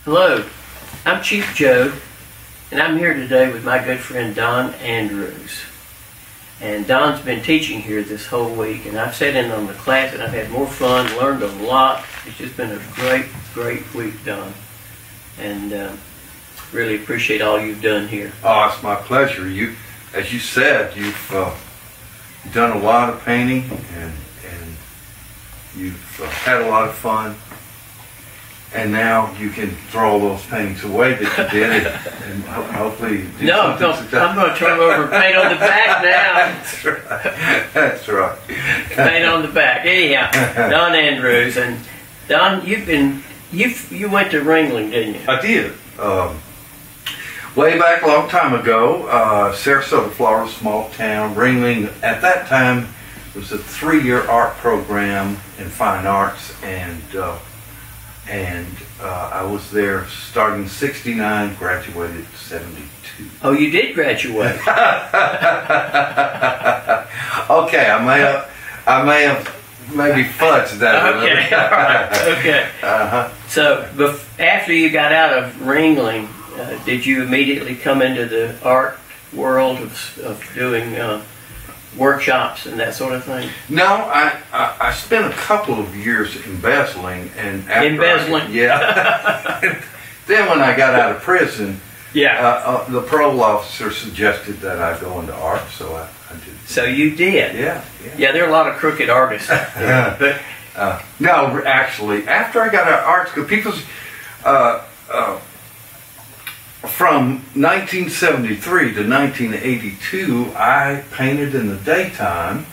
Hello, I'm Chief Joe, and I'm here today with my good friend Don Andrews. And Don's been teaching here this whole week, and I've sat in on the class and I've had more fun, learned a lot. It's just been a great week, Don. And really appreciate all you've done here. Oh, it's my pleasure. As you said, you've done a lot of painting, and you've had a lot of fun. And now you can throw all those paintings away that you did, and hopefully do No, I'm going to turn them over and paint on the back now. That's right. That's right. Paint on the back. Anyhow, Don Andrews, and Don, you went to Ringling, didn't you? I did. Way back a long time ago, Sarasota, Florida, small town. Ringling at that time was a 3-year art program in fine arts, and I was there starting '69, graduated '72. Oh, you did graduate. Okay, I may have maybe fudged that. Okay, all right. Okay. So after you got out of Ringling, did you immediately come into the art world of doing workshops and that sort of thing? No, I spent a couple of years embezzling, and after embezzling. Yeah. Then when I got out of prison, yeah, the parole officer suggested that I go into art, so I did. So you did? Yeah. Yeah, there are a lot of crooked artists out there. No, actually, after I got out of art school, from 1973 to 1982, I painted in the daytime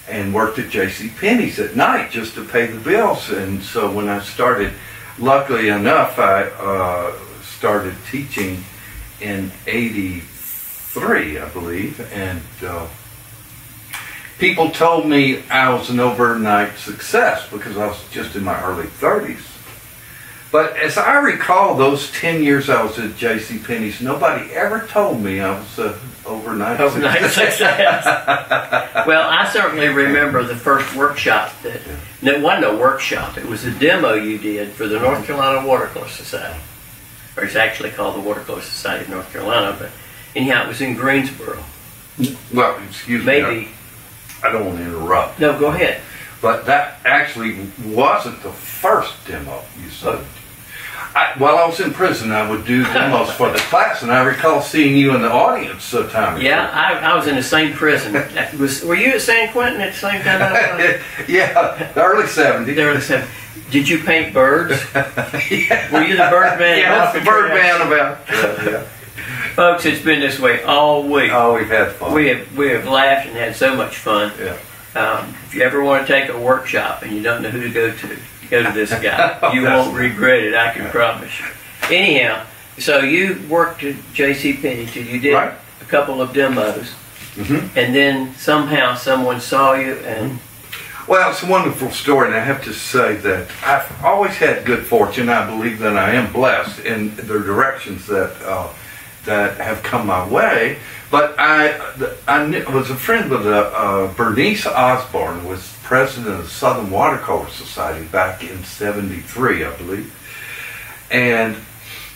and worked at J.C. Penney's at night just to pay the bills. And so when I started, luckily enough, I started teaching in '83, I believe, and people told me I was an overnight success because I was just in my early 30s. But as I recall, those 10 years I was at J.C. Penney's, nobody ever told me I was an overnight success. Well, I certainly remember the first workshop it wasn't a workshop, it was a demo you did for the North Carolina Watercolor Society. Or it's actually called the Watercolor Society of North Carolina, but anyhow, it was in Greensboro. Well, excuse me. I don't want to interrupt. No, go ahead. But that actually wasn't the first demo you saw. While I was in prison, I would do demos for the class, and I recall seeing you in the audience a time. Yeah, I was in the same prison. Were you at San Quentin at the same time? Yeah, the early '70s. The early '70s. Did you paint birds? Yeah. Were you the bird man? Yeah, I was the bird man about. Yeah. Folks, it's been this way all week. Oh, we've had fun. We have laughed and had so much fun. Yeah. If you ever want to take a workshop and you don't know who to go to this guy. You won't regret it, I can promise you. Anyhow, so you worked at J.C. Penney till you did a couple of demos, and then somehow someone saw you and... Well, it's a wonderful story, and I have to say that I've always had good fortune. I believe that I am blessed in the directions that have come my way. But I was a friend with Bernice Osborne, who was president of the Southern Watercolor Society back in '73, I believe. And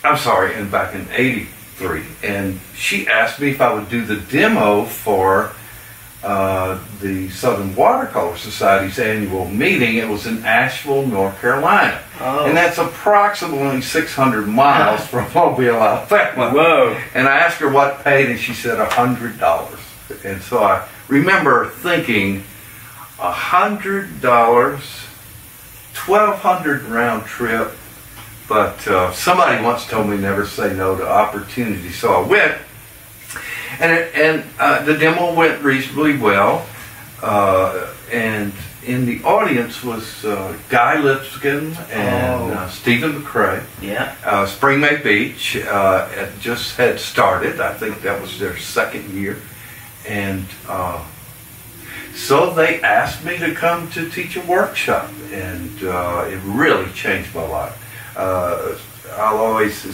back in '83. And she asked me if I would do the demo for the Southern Watercolor Society's annual meeting. It was in Asheville, North Carolina. Oh. And that's approximately 600 miles from Mobile, Alabama. Whoa. And I asked her what paid, and she said $100. And so I remember thinking, $100, 1,200 round trip. But somebody once told me never say no to opportunity. So I went. And the demo went reasonably well, and in the audience was Guy Lipscomb and Stephen McCrae. Yeah. Spring May Beach just had started. I think that was their second year, and so they asked me to come to teach a workshop, and it really changed my life.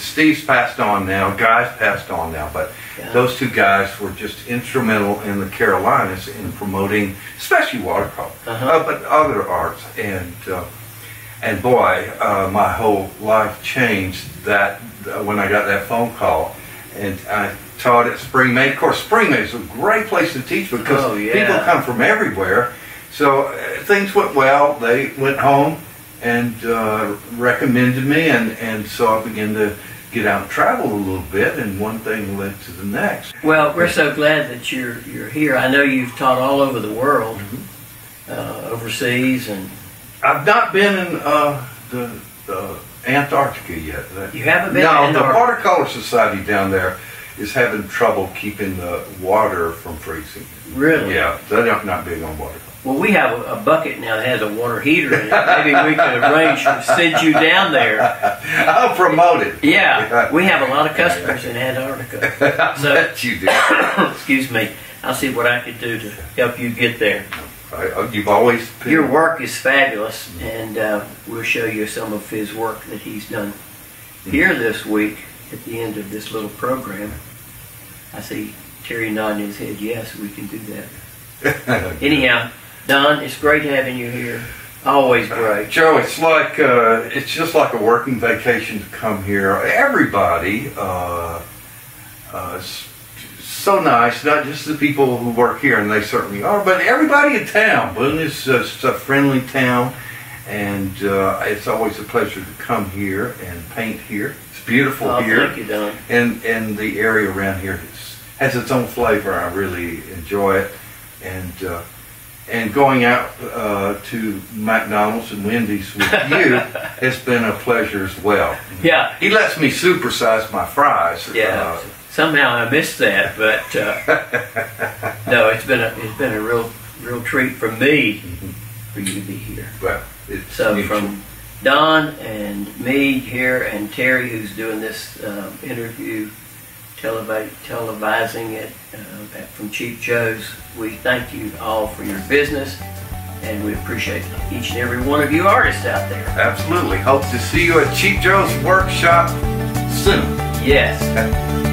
Steve's passed on now, Guy's passed on now, but those two guys were just instrumental in the Carolinas in promoting, especially watercolor, but other arts. And And boy, my whole life changed that when I got that phone call. And I taught at Spring Maid. Of course, Spring Maid is a great place to teach because people come from everywhere. So things went well. They went home and recommended me, and so I began to get out and travel a little bit, and one thing led to the next. Well, we're so glad that you're here. I know you've taught all over the world, overseas, and I've not been in the Antarctica yet. You haven't been? No, to the Watercolor Society down there is having trouble keeping the water from freezing. Really? Yeah, they're not big on water. Well, we have a bucket now that has a water heater in it. Maybe we could arrange to send you down there. I'll promote it. Yeah, we have a lot of customers in Antarctica. So, Bet you do. excuse me, I'll see what I could do to help you get there. You've always been... Your work is fabulous, and we'll show you some of his work that he's done here this week at the end of this little program. I see Terry nodding his head, yes, we can do that. Anyhow, Don, it's great having you here. Always great. Joe, it's like it's just like a working vacation to come here. Everybody is so nice, not just the people who work here, and they certainly are, but everybody in town. Boone is just a friendly town, and it's always a pleasure to come here and paint here. It's beautiful here. Thank you, Don. And the area around here has its own flavor. I really enjoy it. And going out to McDonald's and Wendy's with you has been a pleasure as well. Yeah. He lets me supersize my fries. Yeah. Somehow I missed that, but no, it's been a real treat for me for you to be here. Well, it's so mutual. From Don and me here and Terry, who's doing this interview, televising it from Cheap Joe's, we thank you all for your business, and we appreciate each and every one of you artists out there. Absolutely. Hope to see you at Cheap Joe's workshop soon. Yes.